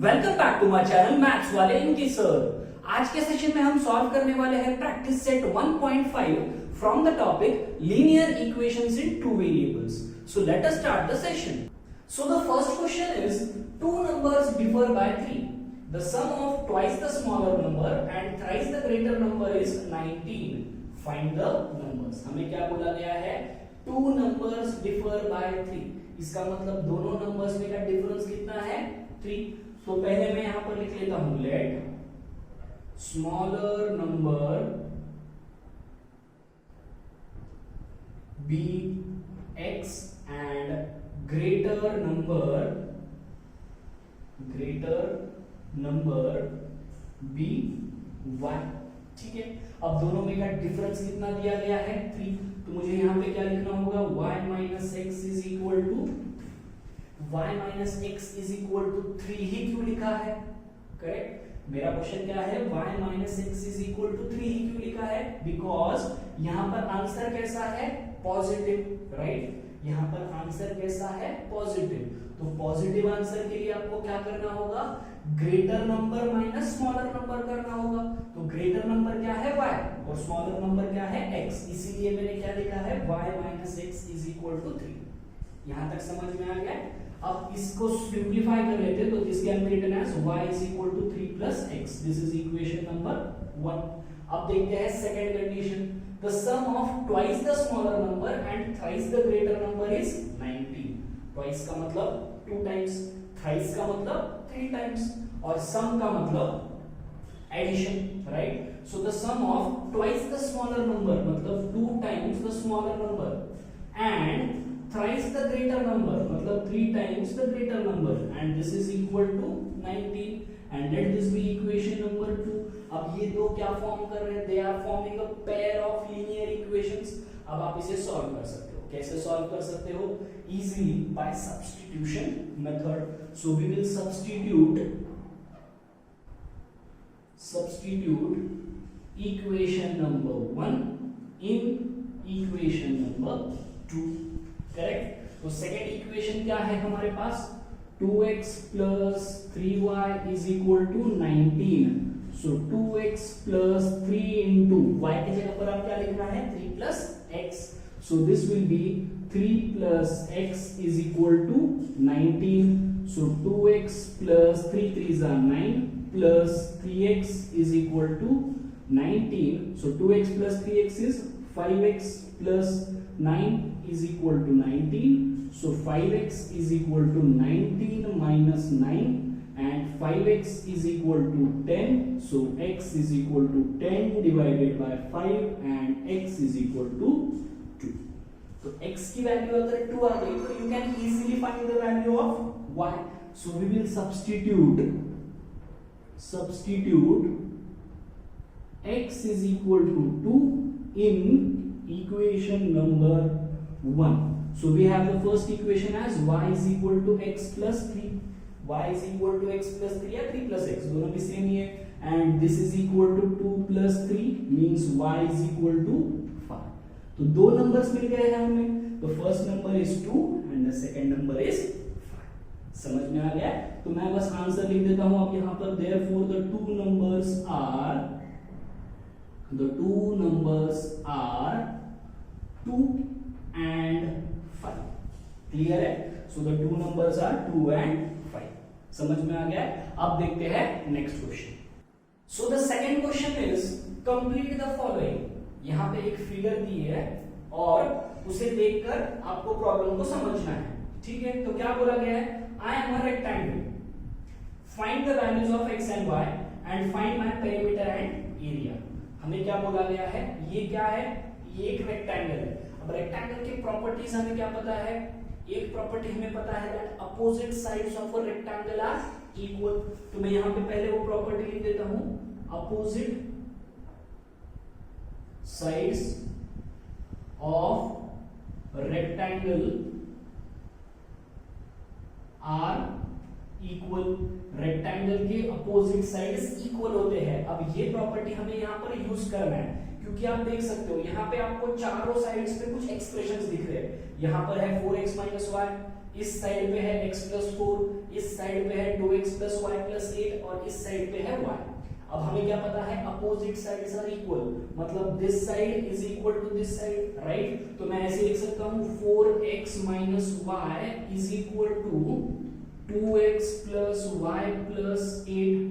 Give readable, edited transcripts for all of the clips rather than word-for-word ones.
Welcome back to my channel maths वाले इनकी sir. आज के सेशन में हम सॉल्व करने वाले हैं practice set 1.5 from the topic linear equations in two variables. So let us start the session. So the first question is two numbers differ by 3. The sum of twice the smaller number and thrice the greater number is 19. Find the numbers. हमें क्या बोला गया है? Two numbers differ by 3. इसका मतलब दोनों numbers में का डिफरेंस कितना है? 3. तो पहले मैं यहां पर लिख लेता हूं let smaller number be x and greater number be y. ठीक है, अब दोनों में का डिफरेंस कितना दिया गया है? 3. तो मुझे यहां पे क्या लिखना होगा? y minus x is equal to y minus x is equal to 3 ही क्यों लिखा है? करेक्ट, मेरा क्वेश्चन क्या है? y minus x is equal to 3 ही क्यों लिखा है? बिकॉज यहां पर आंसर कैसा है? Positive, right? यहां पर आंसर कैसा है? पॉजिटिव. तो पॉजिटिव आंसर के लिए आपको क्या करना होगा? Greater number minus smaller number करना होगा. तो ग्रेटर नंबर क्या है? y और स्मॉलर नंबर क्या है? x. इसीलिए मैंने क्या लिखा है? y minus x is equal to 3. यहां तक समझ में आ गया? अब इसको सिंपलीफाई कर लेते तो this can be written as y is equal to 3 plus x. This is equation number 1. अब देखते हैं second condition. The sum of twice the smaller number and thrice the greater number is 19. Twice का मतलब 2 times, thrice का मतलब 3 times और sum का मतलब addition, right? So the sum of twice the smaller number मतलब 2 times the smaller number and thrice the greater number मतलब 3 times the greater number and this is equal to 19 and let this be equation number 2. अब ये दो क्या form कर रहे हैं? They are forming a pair of linear equations. अब आप इसे सॉल्व कर सकते हो. कैसे सॉल्व कर सकते हो? Easily by substitution method. So we will substitute equation number 1 in equation number 2. Correct. तो सेकेंड इक्वेशन क्या है हमारे पास? 2x plus 3y is equal to 19. So 2x plus 3 into y की जगह पर आप क्या लिखना है? 3 plus x. So this will be 3 plus x is equal to 19. So 2x plus 3 3s are 9 plus 3x is equal to 19. So 2x plus 3x is 5x plus 9 is equal to 19. So 5x is equal to 19 minus 9 and 5x is equal to 10. So x is equal to 10 divided by 5 and x is equal to 2. तो x की value अगर 2 आ गई तो you can easily find the value of y. So we will substitute x is equal to 2 in equation number 1. So we have the first equation as y is equal to x plus 3. Y is equal to x plus 3 या 3 plus x दोनों भी same ही है. And this is equal to 2 plus 3 means y is equal to 5. तो दो numbers मिल गए हैं हमें. The first number is 2 and the second number is 5. समझ में आ गया? तो मैं बस आंसर लिख देता हूं अब यहाँ पर. Therefore the two numbers are 2 and 5. Clear है? So the two numbers are 2 and 5. समझ में आ गया? अब देखते हैं next question. So the second question is complete the following. यहां पे एक फिगर दी है और उसे देखकर आपको प्रॉब्लम को समझना है. ठीक है, तो क्या बोला गया है? I am a rectangle, find the values of x and y and find my perimeter and area. हमें क्या बोला गया है? ये क्या है? ये एक रेक्टेंगल है. अब रेक्टेंगल की प्रॉपर्टीज हमें क्या पता है? एक प्रॉपर्टी हमें पता है that opposite sides of a rectangle are equal. तो मैं यहां पे पहले वो प्रॉपर्टी लिख देता हूं. Opposite sides of rectangle are equal. Rectangle के अपोजिट साइड्स इक्वल होते हैं. अब ये प्रॉपर्टी हमें यहां पर यूज करना है क्योंकि आप देख सकते हो यहाँ पे आपको चारों साइड्स पे कुछ एक्सप्रेशंस दिख रहे हैं. यहाँ पर है 4x - y, इस साइड पे है x प्लस 4, इस साइड पे है 2x प्लस वाई प्लस 8 और इस साइड पे है y। अब हमें क्या पता है अपोजिट साइड्स आर इक्वल, मतलब this side is equal to this side, right. तो मैं ऐसे लिख सकता हूं 4x minus y is equal to 2x plus y plus 8,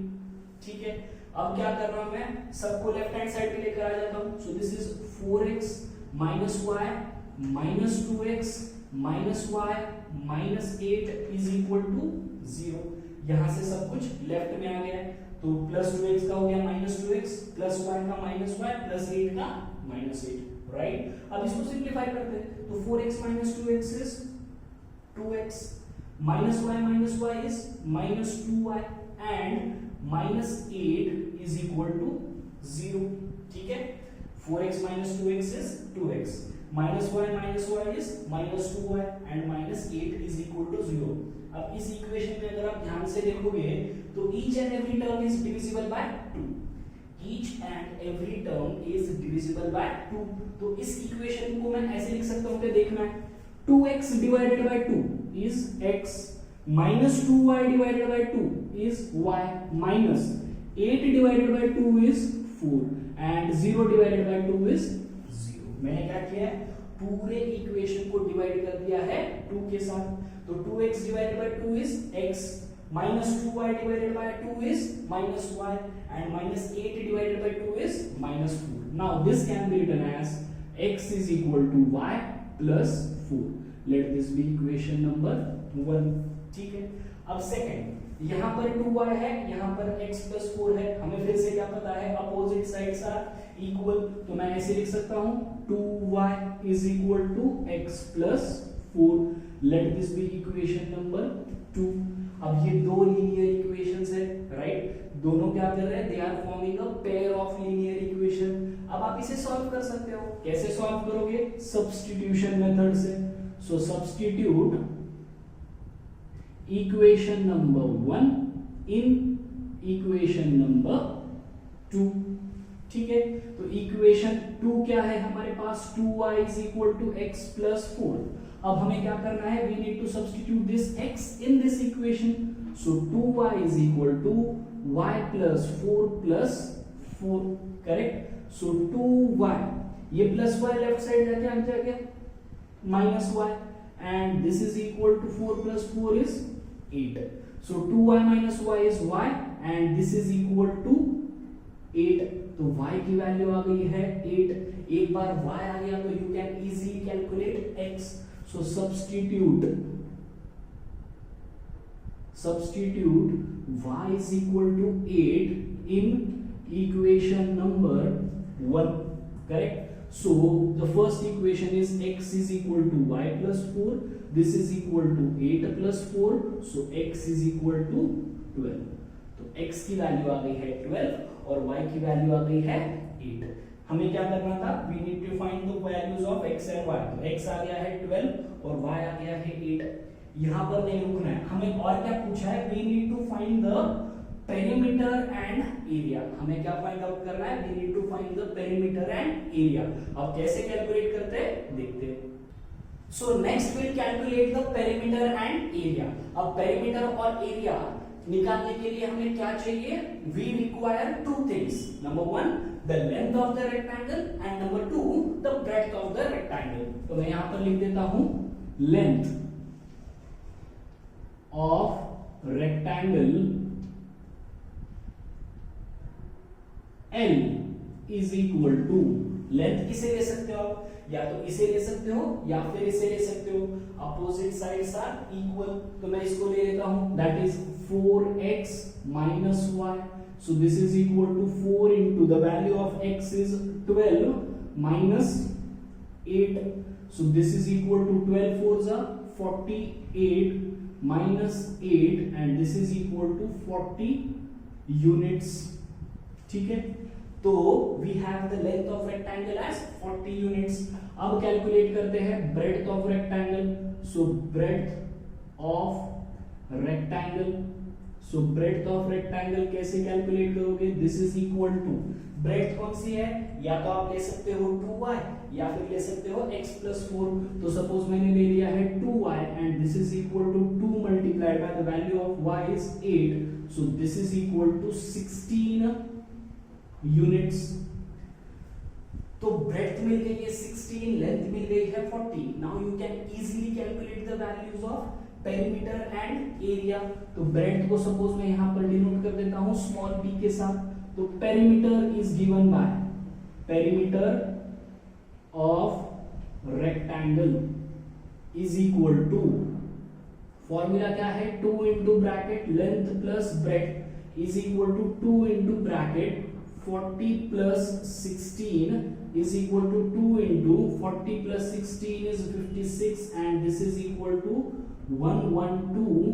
ठीक है। अब क्या कर रहा हूं मैं, सबको लेफ्ट हैंड साइड पे लेकर आ जाता हूं। So this is 4x minus y minus 2x minus y minus 8 is equal to 0। यहां से सब कुछ लेफ्ट में आ गया है, तो प्लस 2x का हो गया माइनस 2x, प्लस y का माइनस y, प्लस 8 का माइनस 8, राइट। अब इसको सिंप्लीफाई करते हैं, तो 4x minus 2x is 2x, minus y is minus 2y and minus 8 is equal to 0, ठीक है। 4x minus 2x is 2x, minus y is minus 2y and minus 8 is equal to 0। अब इस equation में अगर आप ध्यान से देखोगे तो each and every term is divisible by 2, each and every term is divisible by 2। तो इस इक्वेशन को मैं ऐसे लिख सकता हूं कि देखना है 2x divided by 2 is x, minus 2y divided by 2 is y, minus 8 divided by 2 is 4 and 0 divided by 2 is 0। मैंने क्या किया है, पूरे इक्वेशन को डिवाइड कर दिया है 2 के साथ। तो 2x divided by 2 is x, minus 2y divided by 2 is minus y and minus 8 divided by 2 is minus 4. Now this can be written as x is equal to y plus 4. Let this be equation number 1, ठीक है। अब second, यहाँ पर 2y है, यहाँ पर x plus 4 है, हमें फिर से क्या पता है अपोजिट साइड्स आर इक्वल, तो मैं ऐसे लिख सकता हूँ 2y is equal to x plus 4। Let this be equation number 2। अब ये दो लीनियर इक्वेशंस है, राइट। दोनों क्या कर रहे हैं, they are forming a pair of linear equation. अब आप इसे सॉल्व कर सकते हो, कैसे सॉल्व करोगे, सब्स्टिट्यूशन मेथड से। So substitute equation number 1 in equation number 2, ठीक है। तो इक्वेशन 2 क्या है हमारे पास, 2y is equal to x plus 4। अब हमें क्या करना है, we need to substitute this x in this equation, so 2y is equal to y plus 4, correct। so 2y, ये plus y लेफ्ट साइड जाके आ जाएगा minus y and this is equal to 4 plus 4 is 8, so 2y minus y is y and this is equal to 8। तो y की value आ गई है 8, एक बार y आ गया तो you can easily calculate x। So substitute y is equal to 8 in equation number 1, correct। So the first equation is x is equal to y plus 4, this is equal to 8 plus 4, so x is equal to 12। तो x की value आ गई है 12 और y की value आ गई है 8। हमें क्या करना था, we need to find the values of x and y। तो x आ गया है 12 और y आ गया है 8। यहाँ पर नहीं रुकना है, हमें और क्या पूछा है, we need to find the perimeter and area। हमें क्या फाइंड आउट करना है, we need to find the perimeter and area। अब कैसे कैलकुलेट करते हैं देखते हैं। So next we'll calculate the perimeter and area। अब perimeter और area निकालने के लिए हमें क्या चाहिए, we require two things। Number 1 the length of the rectangle and number 2 the breadth of the rectangle। तो मैं यहां पर लिख देता हूं length of rectangle L is equal to, length किसे ले सकते हो आप, या तो इसे ले सकते हो या फिर इसे ले सकते हो, अपोजिट साइड्स आर इक्वल। तो मैं इसको ले लेता हूं, that is 4x minus y, so this is equal to 4 into the value of x is 12 minus 8, so this is equal to 12 4s are 48 minus 8 and this is equal to 40 units, ठीक है। तो we have the length of rectangle as 40 units। अब calculate करते हैं breadth of rectangle, so breadth of rectangle, so breadth of rectangle कैसे calculate करोगे? This is equal to, breadth कौन सी है? या तो आप ले सकते हो 2y या फिर ले सकते हो x प्लस 4। तो सपोज मैंने ले लिया है 2y and this is equal to 2 multiplied by the value of y is 8, so this is equal to 16 units. तो ब्रेड्थ मिल गई है 16, लेंथ मिल गई है 40। Now you can easily calculate the values of perimeter and area. तो breadth को suppose मैं यहां पर डिनोट कर देता हूं स्मॉल p के साथ। तो perimeter is given by perimeter of rectangle is equal to, formula क्या है? 2 into bracket length plus breadth is equal to 2 into bracket 40 plus 16 is equal to 2 into 40 plus 16 is 56 and this is equal to 112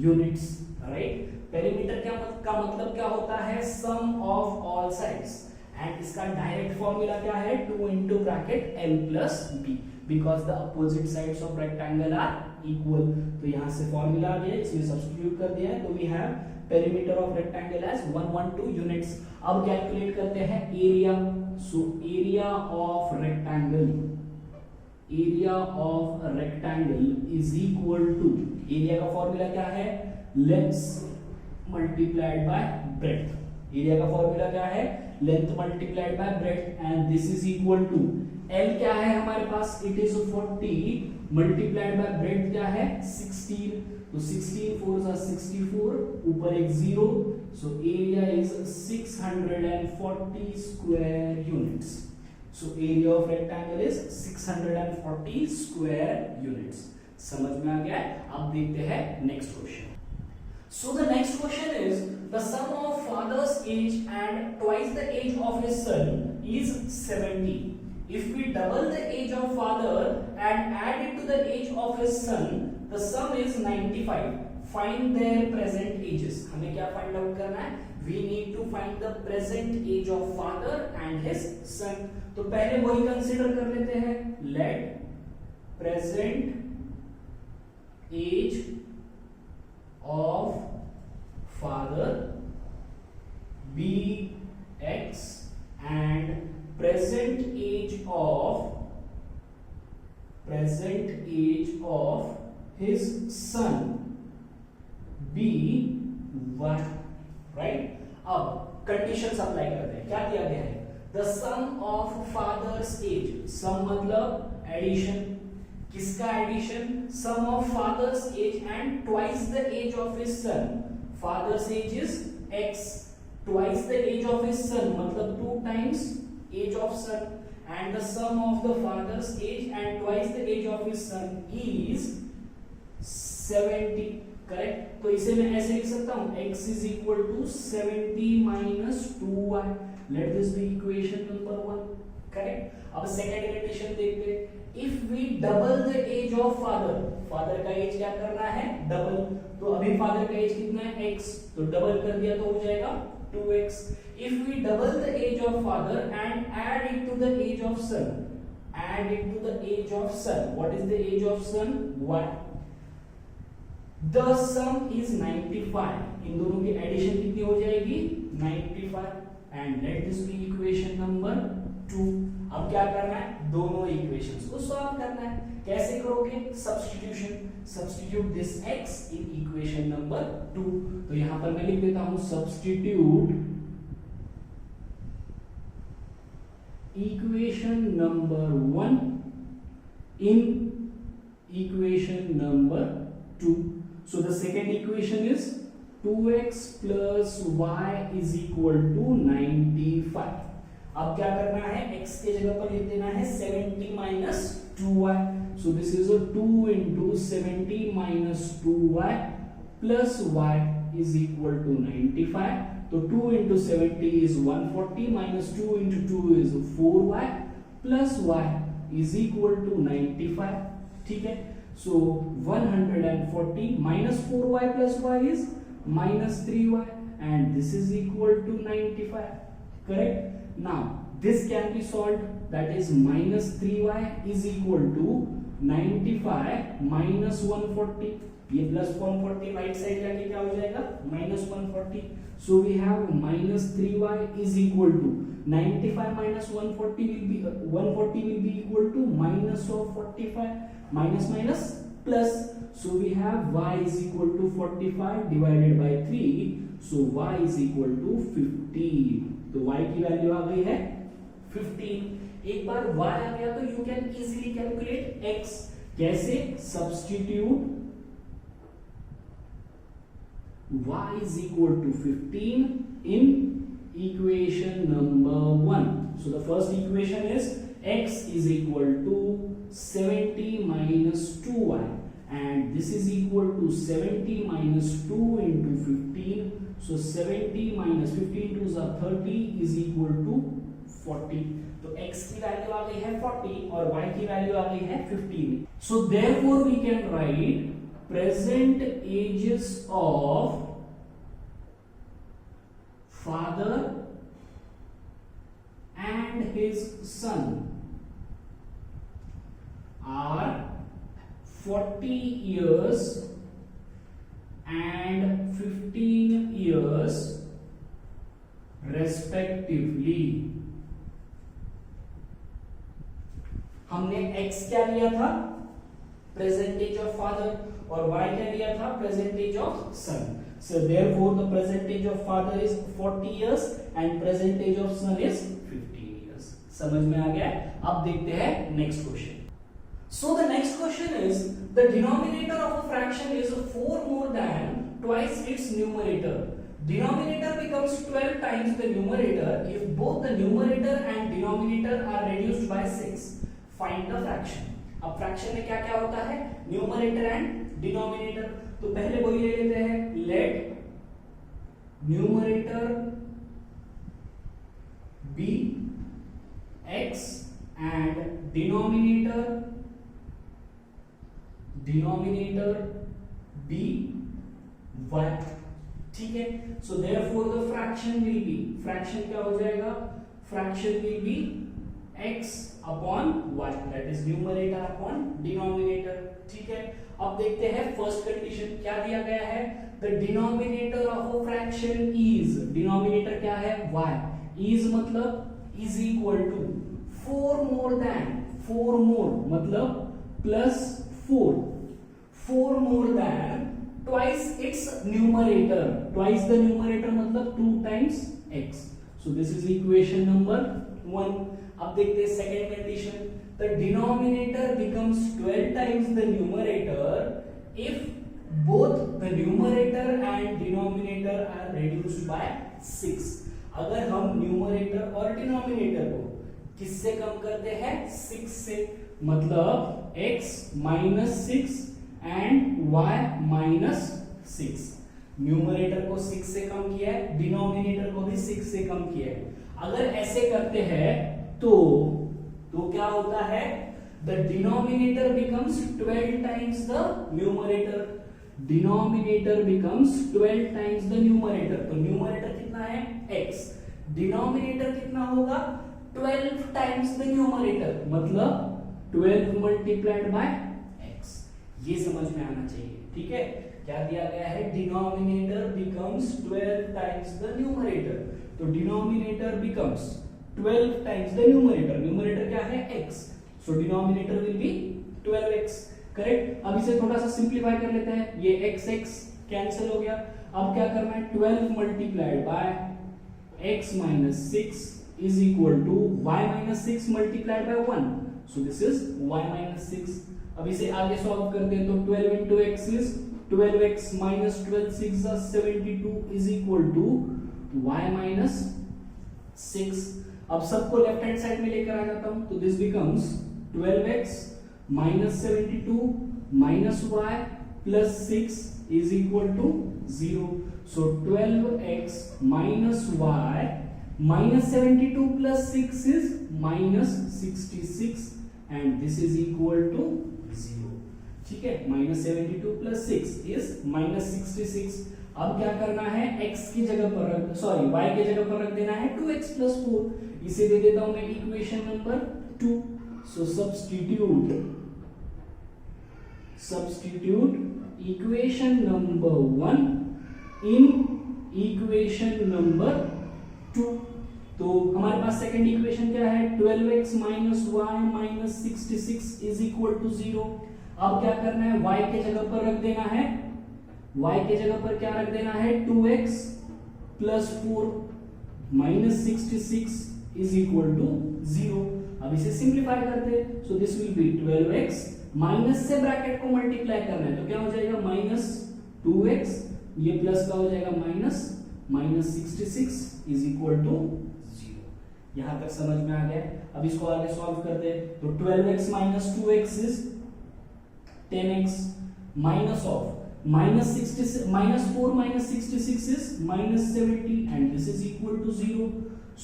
units, right? Perimeter का मतलब क्या होता है? सम of all sides, and इसका direct formula क्या है? 2 into bracket l plus b because the opposite sides of rectangle are equal। तो यहाँ से फॉर्मूला आ गया, इसमें सब्स्टिट्यूट कर दिया है, तो we have perimeter of rectangle as 112 units। अब कैलकुलेट करते हैं area. So area of rectangle, area of rectangle is equal to, area का फॉर्मूला क्या है? Length multiplied by breadth. Area का फॉर्मूला क्या है? Length multiplied by breadth and this is equal to, L क्या है हमारे पास? It is 40 multiplied by breadth क्या है? 16। तो 16 4 are 64, ऊपर एक 0, so area is 640 square units। So area of rectangle is 640 square units। समझ में आ गया है? अब देखते हैं next question. So the next question is the sum of father's age and twice the age of his son is 70. If we double the age of father and add it to the age of his son, the sum is 95. Find their present ages। हमें क्या find out करना है? We need to find the present age of father and his son। तो पहले वही consider कर लेते हैं। Let present age of father be x and present age of his son be y, right? अब conditions apply करते हैं। क्या दिया गया है? The sum of father's age, sum मतलब एडिशन, किसका addition? Sum of father's age and twice the age of his son. Father's age is x, twice the age of his son मतलब 2 times age of son, and the sum of the father's age and twice the age of his son is 70, correct? तो इसे मैं ऐसे लिख सकता हूँ, x is equal to 70 minus 2y। Let this be equation number 1, correct? अब second condition देखते हैं। If we double the age of father, father का एज क्या करना है? डबल। तो अभी फादर का एज कितना है? x, तो डबल कर दिया तो हो जाएगा 2x। If we double the age of father and add it to the age of son, add it to the age of son, what is the age of son? 1। The sum is 95। इन दोनों की addition कितनी हो जाएगी? 95। and let this be equation number 2। अब क्या करना है? दोनों इक्वेशंस को सॉल्व करना है। कैसे करोगे? Substitution. Substitute this x in equation number 2। तो यहां पर मैं लिख देता हूं substitute equation number 1 in equation number 2। So the second equation is 2x plus y is equal to 95। अब क्या करना है? x के जगह पर लिख देना है 70 minus 2y। So this is a 2 into 70 minus 2y plus y is equal to 95। तो 2 into 70 is 140 minus 2 into 2 is 4y plus y is equal to 95। ठीक है? So 140 minus 4y plus y is minus 3y and this is equal to 95, correct? Now this can be solved, that is minus 3y is equal to 95 minus 140, ये plus 140 right side जाके क्या हो जाएगा minus 140. So we have minus 3y is equal to 95 minus 140 will be 140 will be equal to minus of 45, minus minus plus. So we have y is equal to 45 divided by 3. So y is equal to 15. तो y की value आ गई है 15. एक बार y आ गया तो you can easily calculate x. कैसे? Substitute y is equal to 15 in equation number 1. So the first equation is x is equal to 70 minus 2y, and this is equal to 70 minus 2 into 15. So 70 minus 15 2s are 30 is equal to 40. तो x की value आ गई है 40 और y की value आ गई है 15. So therefore we can write present ages of father and his son are 40 years and 15 years respectively. हमने x क्या लिया था present age of father और y क्या लिया था present age of son. So therefore the present age of father is 40 years and present age of son is 15 years. समझ में आ गया? अब देखते हैं next question. So the next question is the denominator of a fraction is 4 more than twice its numerator. Denominator becomes 12 times the numerator if both the numerator and denominator are reduced by 6. Find the fraction. अब fraction में क्या क्या होता है? Numerator and denominator. तो पहले वही ले लेते हैं. Let numerator be x and denominator be y. ठीक है. So therefore the fraction will be, fraction क्या हो जाएगा? Fraction will be x upon y, that is numerator upon denominator. ठीक है. अब देखते हैं फर्स्ट कंडीशन क्या दिया गया है. The denominator of a fraction is, denominator क्या है y, इज मतलब is equal to 4 more than, 4 more मतलब plus 4 more than twice its numerator, twice the numerator मतलब 2 times x. So this is equation number 1. अब देखते हैं second condition. The denominator becomes 12 times the numerator if both the numerator and denominator are reduced by 6. अगर हम numerator और denominator को किससे कम करते हैं? 6 से. मतलब x minus 6 and y minus 6. Numerator को 6 से कम किया है, डिनोमिनेटर को भी 6 से कम किया है. अगर ऐसे करते हैं तो क्या होता है? The denominator becomes 12 times the numerator. Denominator becomes 12 times the numerator. तो numerator कितना है? x. Denominator कितना होगा? 12 times the numerator. मतलब 12 multiplied by x. ये समझ में आना चाहिए. ठीक है. क्या दिया गया है? Denominator becomes 12 times the numerator. तो denominator becomes 12 times the numerator. Numerator क्या है? x. So denominator will be 12x. Correct. अब इसे थोड़ा सा सिंप्लीफाई कर लेते हैं. ये x कैंसिल हो गया. अब क्या करना है? 12 multiplied by x minus 6 is equal to y minus 6 multiplied by 1. So this is y minus 6. अब इसे आगे सॉल्व करते हैं तो 12 into x is 12x minus 12 6 is 72 is equal to y minus 6. अब सबको लेफ्ट हैंड साइड में लेकर आ जाता हूं तो this becomes 12x minus 72 minus y plus 6 is equal to 0. So 12x minus y minus 72 plus 6 is minus 66 and this is equal to 0. ठीक है. minus 72 plus 6 is minus 66. अब क्या करना है? x की जगह पर रख, सॉरी y की जगह पर रख देना है 2x plus 4. इसे दे देता हूं मैं equation number 2. So substitute substitute equation number 1 in equation number 2। तो हमारे पास सेकंड इक्वेशन क्या है, 12x minus y minus 66 is equal to 0। अब क्या करना है, y के जगह पर रख देना है, y के जगह पर क्या रख देना है, 2x plus 4 minus 66 is equal to 0। अब इसे सिंप्लीफाई करते, so this will be 12x, minus से ब्रैकेट को मल्टीप्लाई करना है तो क्या हो जाएगा माइनस 2x, ये प्लस का हो जाएगा माइनस 66 इज इक्वल टू 0। यहां तक समझ में आ गया। अब इसको आगे सॉल्व करते हैं, तो 12x minus 2x is 10x minus of minus 4 minus 66 is minus 70 and this is equal to 0।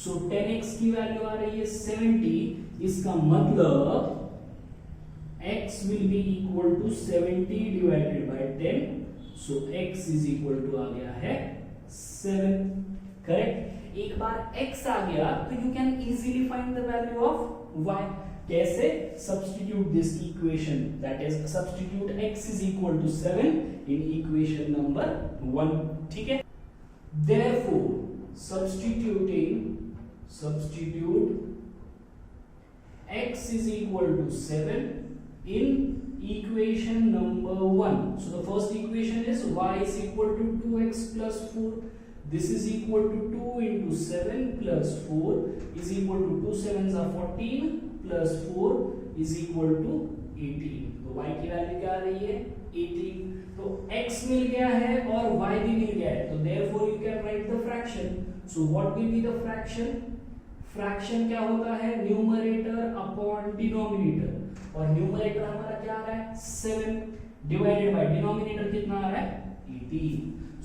So 10x की वैल्यू आ रही है 70, इसका मतलब x will be equal to 70 divided by 10, so x is equal to आ गया है 7, correct. एक बार x आ गया तो you can easily find the value of y। कैसे, substitute this equation, that is substitute x is equal to 7 in equation number 1, ठीक है। Therefore substitute x is equal to 7 in equation number 1. So the first equation is y is equal to 2x plus 4. This is equal to 2 into 7 plus 4 is equal to 2 7s are 14 plus 4 is equal to 18. तो y की value क्या आ रही है 18। तो x मिल गया है और y भी मिल गया है, तो therefore you can write the fraction. So what will be the fraction? Fraction क्या होता है, न्यूमरेटर अपॉन डिनोमिनेटर, और न्यूमरेटर हमारा क्या आ रहा है 7 डिवाइडेड बाय डिनोमिनेटर कितना आ रहा है 18।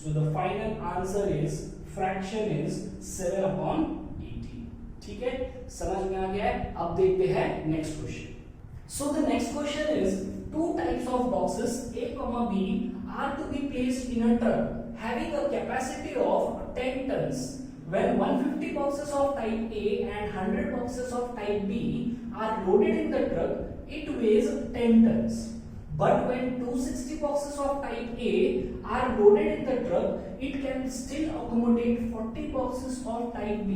So the final answer is fraction is 7 upon 18। ठीक है, समझ में आ गया है। अब देखते हैं next question. So the next question is to types of boxes A, B are to be placed in a truck having a capacity of 10 tons. When 150 boxes of type A and 100 boxes of type B are loaded in the truck, it weighs 10 tons. But when 260 boxes of type A are loaded in the truck, it can still accommodate 40 boxes of type B,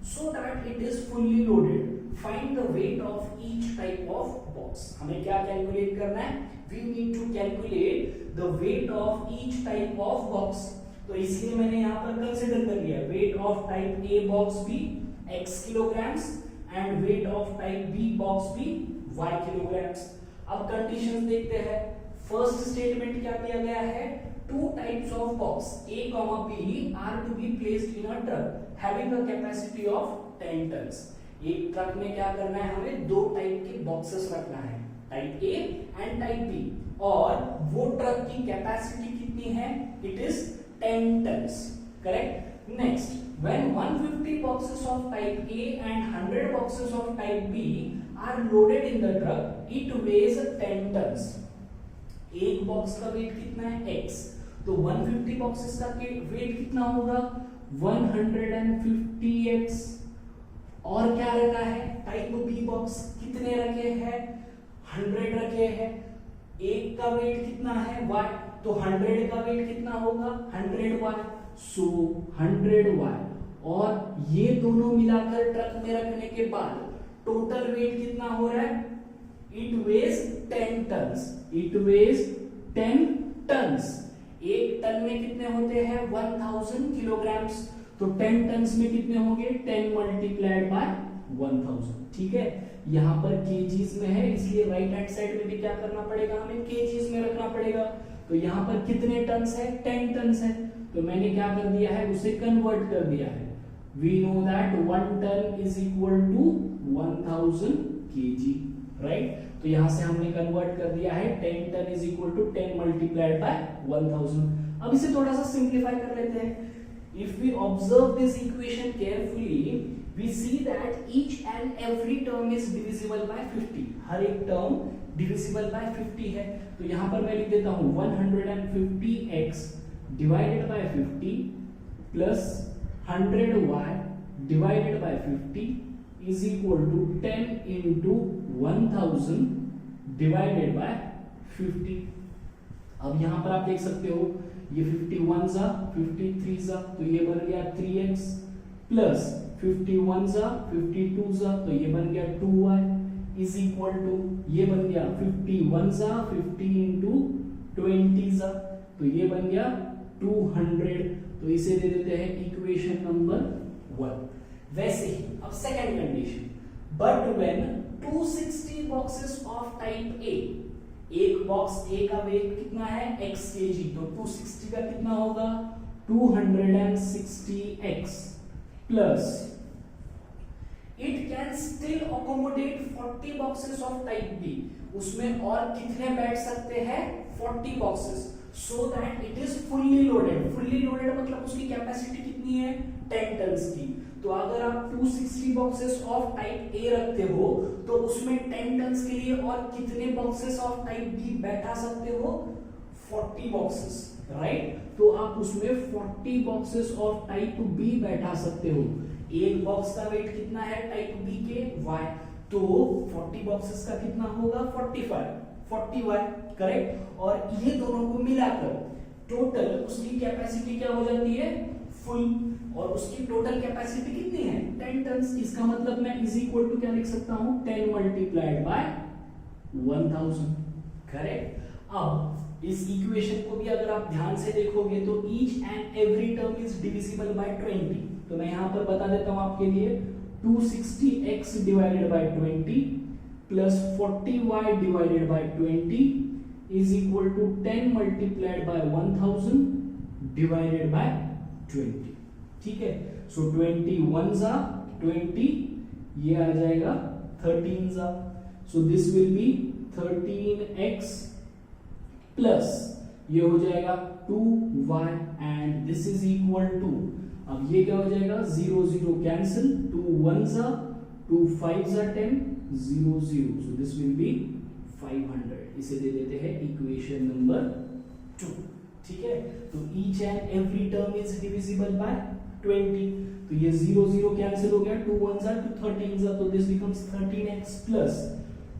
so that it is fully loaded. Find the weight of each type of box. हमें क्या calculate करना है? We need to calculate the weight of each type of box. तो इसलिए मैंने यहाँ पर consider कर लिया weight of type A box be x kilograms and weight of type B box be y kilograms. अब कंडीशंस देखते हैं। फर्स्ट स्टेटमेंट क्या दिया गया है, two types of box A, B are to be placed in a truck having a capacity of 10 tons. एक truck में क्या करना है, हमें दो टाइप के बॉक्सेस रखना है, type A and type B, और वो ट्रक की कैपेसिटी कितनी है, it is 10 tons, correct? Next, when 150 boxes of type A and 100 boxes of type B are loaded in the truck, it weighs 10 tons. एक box का wait कितना है x, तो 150 बॉक्सेस का वेट कितना होगा 150x। और क्या रखा है, टाइप B बॉक्स कितने रखे हैं 100 रखे हैं। एक का वेट कितना है y, तो 100 का वेट कितना होगा 100y, सो 100y, और ये दोनों मिलाकर ट्रक में रखने के बाद टोटल वेट कितना हो रहा है, it weighs 10 tons, it weighs 10 tons. एक टन में कितने होते हैं 1000 किलोग्राम्स, तो 10 टन्स में कितने होंगे 10 मल्टीप्लाइड बाय 1000। ठीक है, यहाँ पर केजीज में है, इसलिए राइट हैंड साइड में भी क्या करना पड़ेगा, हमें केजीज में रखना पड़ेगा। तो यहाँ पर कितने टन्स है 10 टन्स है, तो मैंने क्या कर दिया है, उसे कन्वर्ट कर दिया है। We know that 1 ton is equal to 1000 kg, right. तो यहाँ से हमने कन्वर्ट कर दिया है 10 ton is equal to 10 multiplied by 1000। अब इसे थोड़ा सा सिंप्लीफाई कर लेते हैं। If we observe this equation carefully, we see that each and every term is divisible by 50। हर एक टर्म divisible by 50 है, तो यहाँ पर मैं लिख देता हूँ 150x divided by 50 plus 100y divided by 50 is equal to 10 into 1000 divided by 50। अब यहां पर आप देख सकते हो ये 51 जा 53 जा तो ये बन गया 3x प्लस 51 जा 52 जा तो ये बन गया 2y इज इक्वल टू ये बन गया 51 जा 50 इंटू 20 जा तो ये बन गया 200। तो इसे दे देते हैं इक्वेशन नंबर 1। वैसे ही अब second condition, but when 260 boxes of type ए, एक बॉक्स ए का वेट कितना है x kg, तो 260 का कितना होगा 260x plus it can still accommodate 40 boxes of type B, उसमें और कितने बैठ सकते हैं 40 boxes, so that it is fully loaded. Fully loaded मतलब उसकी कैपेसिटी कितनी है 10 टन्स की। तो अगर आप 260 बॉक्सेस ऑफ टाइप ए रखते हो तो उसमें 10 टन्स के लिए और कितने बॉक्सेस ऑफ टाइप बी बैठा सकते हो 40 बॉक्सेस, राइट। तो आप उसमें 40 बॉक्सेस ऑफ टाइप बी बैठा सकते हो। एक बॉक्स का वेट कितना है टाइप बी के y, तो 40 बॉक्सेस का कितना होगा 40y, करेक्ट। और ये दोनों को मिलाकर टोटल उसकी कैपेसिटी क्या हो जाती है फुल, और उसकी टोटल कैपेसिटी कितनी है 10 टन्स। इसका मतलब मैं इज इक्वल टू क्या लिख सकता हूं 10 मल्टीप्लाइड बाय 1000, करेक्ट। अब इस इक्वेशन को भी अगर आप ध्यान से देखोगे तो each and every term is divisible by 20। तो मैं यहां पर बता देता हूं आपके लिए 260x divided by 20 plus 40y divided by 20 is equal to 10 multiplied by 1000 divided by 20, ठीक है। सो 21 जा 20, ये आ जाएगा 13 जा, so this will be 13x plus ये हो जाएगा 2y and this is equal to, अब ये क्या हो जाएगा 0 0 कैंसिल, 2 1 जा 2 5 जा 10 0 0, सो दिस विल बी 500। इसे दे देते हैं इक्वेशन नंबर 2, ठीक है। तो each and every term is divisible by 20, तो ये 0 0 कैंसिल हो गया, 2 1 जा 2 13 जा, तो दिस बिकम्स 13x प्लस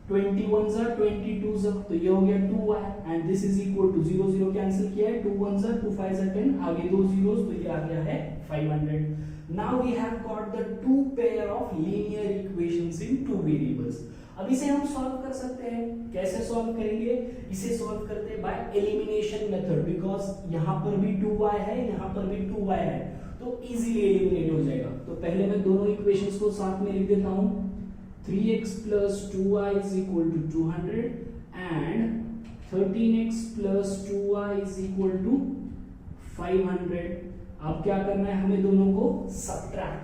21 जा 22 जा, तो ये हो गया 2y and this is equal to 0 0 cancel किया है, 2 1 जा 2 5 जा 10, आगे दो जीरोस, तो ये आ गया है 500। Now we have got the two pair of linear equations in two variables. अब इसे हम सॉल्व कर सकते हैं, कैसे सॉल्व करेंगे, इसे सॉल्व करते हैं बाय एलिमिनेशन मेथड, बिकॉज यहां पर भी 2y है यहां पर भी 2y है, तो इजीली एलिमिनेट हो जाएगा। तो पहले मैं दोनों इक्वेशंस को साथ में लिख देता हूं, 3x plus 2y is equal to 200 and 13x plus 2y is equal to 500। अब क्या करना है हमें दोनों को सब्ट्रैक्ट,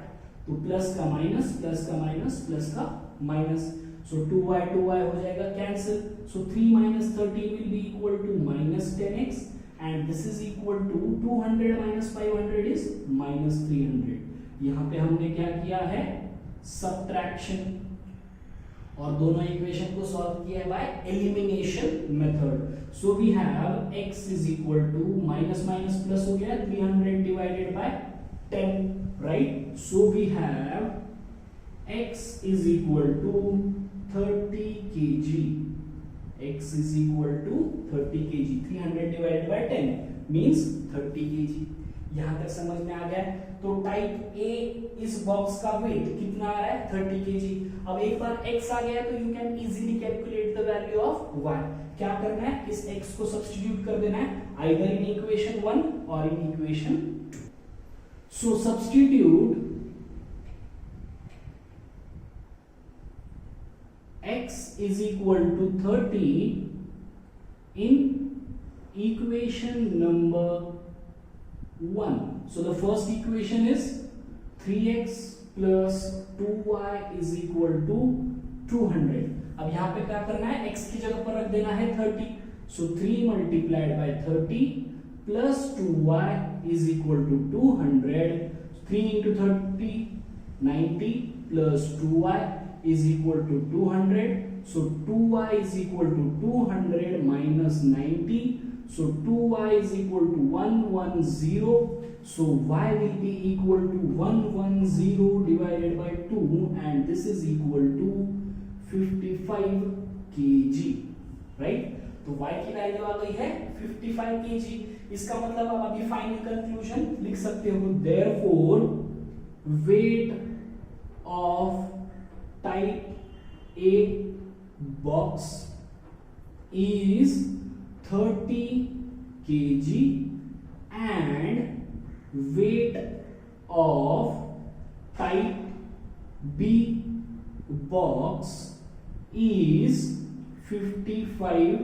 तो प्लस का माइनस प्लस का माइनस प्लस का माइनस, सो 2y हो जाएगा cancel, so 3 minus 13 will be equal to minus 10x and this is equal to 200 minus 500 is minus 300। यहाँ पे हमने क्या किया है सब्ट्रैक्शन, और दोनों इक्वेशन को सॉल्व किया है by elimination method. So we have x is equal to minus minus plus हो गया 300 divided by 10, right. So we have x is equal to 30 kg, x is equal to 30 kg, 300 divided by 10 means 30 kg। यहां तक समझ में आ गया। तो type A इस box का वेट कितना आ रहा है 30 kg। अब एक बार x आ गया तो you can easily calculate the value of y। क्या करना है, इस x को सब्स्टिट्यूट कर देना है आइदर इन इक्वेशन 1 और in equation 2। So substitute x is equal to 30 in equation number 1. So the first equation is 3x plus 2y is equal to 200। अब यहाँ पे क्या करना है, x की जगह पर रख देना है 30, so 3 multiplied by 30 plus 2y is equal to 200, 3 into 30 90 plus 2y is equal to 200, so 2y is equal to 200 minus 90, so 2y is equal to 110, so y will be equal to 110 divided by 2 and this is equal to 55 kg, right। तो y की value आ गई है 55 kg। इसका मतलब आप अभी final conclusion लिख सकते हो, therefore wait of type A box is 30 kg and weight of type B box is 55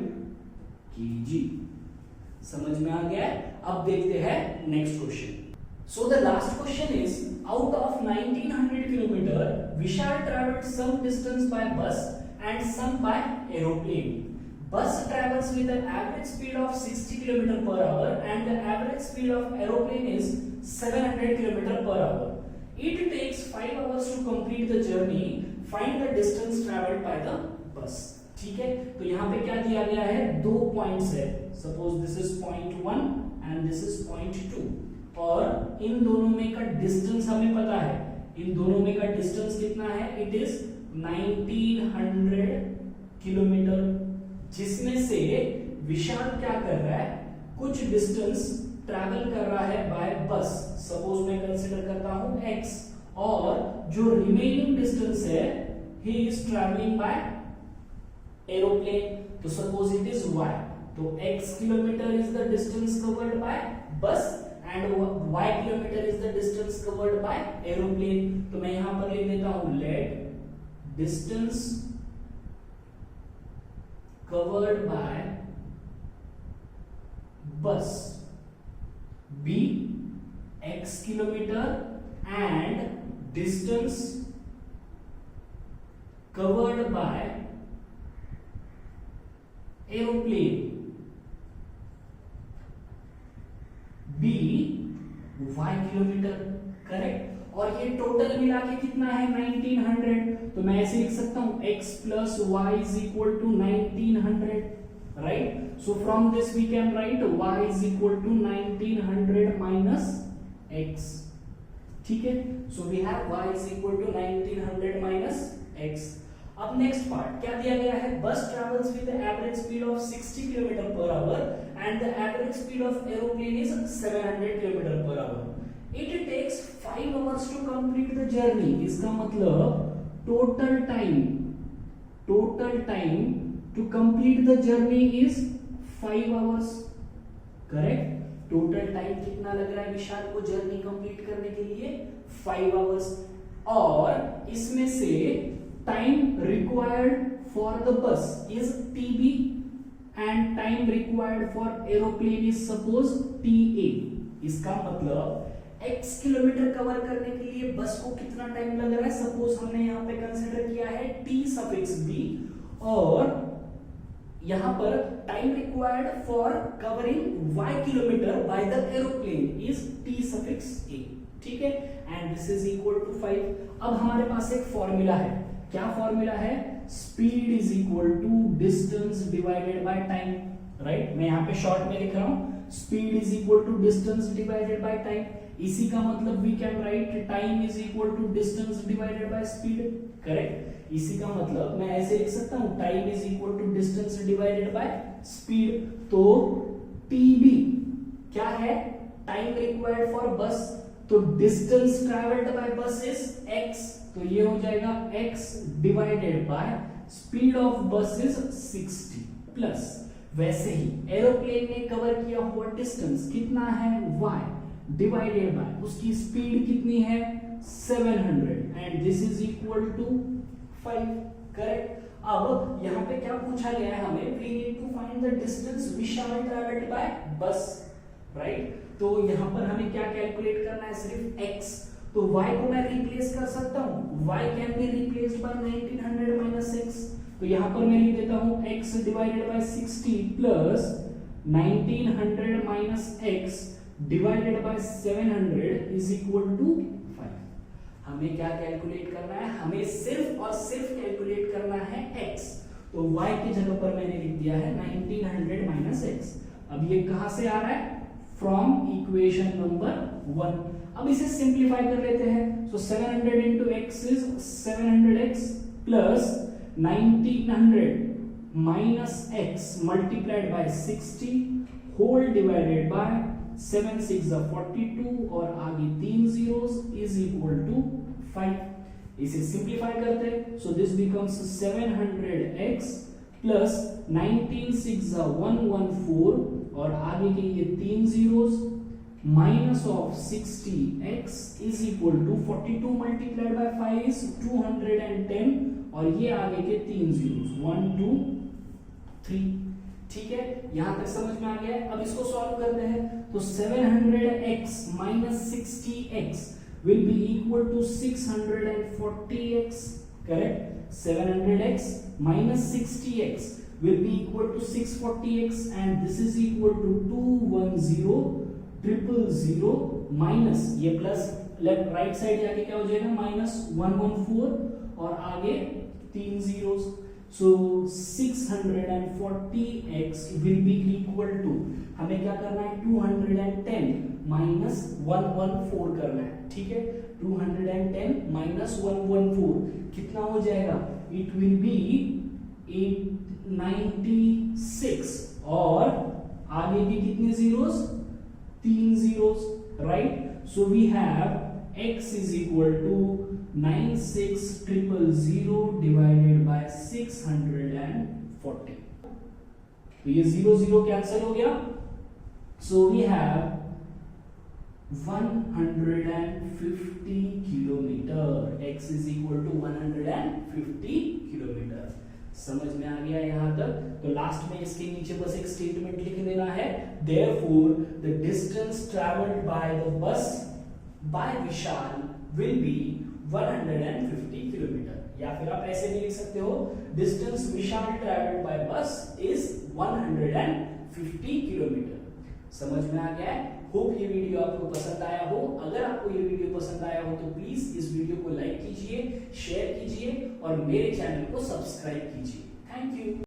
kg। समझ में आ गया? अब देखते हैं next question. So the last question is, out of 1900 kilometer, Vishal traveled some distance by bus and some by aeroplane. Bus travels with an average speed of 60 km per hour and the average speed of aeroplane is 700 km per hour. It takes 5 hours to complete the journey. Find the distance traveled by the bus. ठीक है, तो यहाँ पे क्या दिया गया है, 2 points है। Suppose this is point 1 and this is point 2 और इन दोनों में का डिस्टेंस हमें पता है। इन दोनों में का डिस्टेंस कितना है, इट इज 1900 किलोमीटर, जिसमें से विशाल क्या कर रहा है, कुछ डिस्टेंस ट्रैवल कर रहा है बाय बस। सपोज मैं कंसीडर करता हूं x, और जो रिमेनिंग डिस्टेंस है he is travelling by aeroplane, तो सपोज इट इज y। तो x kilometre is the distance covered by bus and y kilometre is the distance covered by aeroplane. तो मैं यहां पर लिख देता हूं, let distance covered by bus be x kilometer and distance covered by aeroplane be y kilometre. Correct, और ये total मिला के कितना है, 1900। तो मैं ऐसे लिख सकता हूं x plus y is equal to 1900, right? So from this we can write y is equal to 1900 minus x। ठीक है, so we have y is equal to 1900 minus x। अब नेक्स्ट पार्ट क्या दिया गया है, बस travels with average speed of 60 km per hour and the average speed of aeroplane is 700 km per hour. It takes 5 hours to complete the journey। इसका मतलब total time to complete the journey is 5 hours। Correct, total time कितना लग रहा है विशाल को journey complete करने के लिए, 5 hours। और इसमें से time required for the bus is TB and time required for aeroplane is suppose TA। इसका मतलब x किलोमीटर कवर करने के लिए बस को कितना टाइम लग रहा है, सपोज हमने यहाँ पे कंसीडर किया है T_B, और यहाँ पर time required for covering y kilometre by the aeroplane is T_A। ठीक है, and this is equal to 5। अब हमारे पास एक फॉर्मूला है, क्या फॉर्मूला है, speed is equal to distance divided by time. Right, मैं यहाँ पे शॉर्ट में लिख रहा हूँ, speed is equal to distance divided by time. इसी का मतलब we can write time is equal to distance divided by speed. Correct, इसी का मतलब मैं ऐसे लिख सकता हूं, time is equal to distance divided by speed. तो TB क्या है, टाइम रिक्वायर्ड फॉर बस, तो डिस्टेंस ट्रैवल्ड बाय बस इज x, तो ये हो जाएगा x divided by speed of बस इज 60 प्लस, वैसे ही एरोप्लेन ने कवर किया हुआ डिस्टेंस कितना है, y डिवाइडेड बाय उसकी स्पीड कितनी है, 700 and this is equal to 5। Correct, अब यहाँ पे क्या पूछा गया है हमें, we need to find the distance Vishal travelled by bus. Right, तो यहाँ पर हमें क्या कैलकुलेट करना है, सिर्फ x। तो y को मैं रिप्लेस कर सकता हूँ, y can be replaced by 1900 minus x। तो यहाँ पर मैं लिख देता हूँ x divided by 60 plus 1900 minus x divided by 700 is equal to 5। हमें क्या कैलकुलेट करना है, हमें सिर्फ और सिर्फ कैलकुलेट करना है x। तो y की जगह पर मैंने लिख दिया है 1900 माइनस x। अब ये कहां से आ रहा है, फ्रॉम इक्वेशन नंबर 1। अब इसे सिंप्लीफाई कर लेते हैं, so 700 into x is 700x plus 1900 minus x multiplied by 60 whole divided by 7 6 42 और आगे 3 zeros इज इक्वल टू 5। इसे सिंप्लीफाई करते हैं, so this becomes 700x plus 19 6 114 और आगे के ये 3 zeros minus of 60x is equal to 42 multiplied by 5 is 210 और ये आगे के 3 zeros 1 2 3। ठीक है, यहां तक समझ में आ गया है। अब इसको सॉल्व करते हैं, तो 700x minus 60x will be equal to 640x, correct? 700x minus 60x will be equal to 640x and this is equal to 210,000 minus ये प्लस लेफ्ट राइट साइड जाके क्या हो जाएगा माइनस 114 और आगे 3 zeros, so 640x will be equal to, हमें क्या करना है 210 माइनस 114 करना है। ठीक है, 210 माइनस 114 कितना हो जाएगा, इट विल बी 896 और आगे के कितने zeros 3 zeros, right? So we have x is equal to 96,000 divided by 640। तो ये 0 0 कैंसिल हो गया, so we have 150 kilometre, x is equal to 150 kilometre. समझ में आ गया यहाँ तक? तो लास्ट में इसके नीचे बस एक स्टेटमेंट लिख देना है, therefore the distance traveled by the bus by Vishal will be 150 kilometre, या फिर आप ऐसे भी लिख सकते हो distance Vishal traveled by bus is 150 kilometre. समझ में आ गया है? होप ये वीडियो आपको पसंद आया हो। अगर आपको ये वीडियो पसंद आया हो तो प्लीज इस वीडियो को लाइक कीजिए, शेयर कीजिए और मेरे चैनल को सब्सक्राइब कीजिए। Thank you.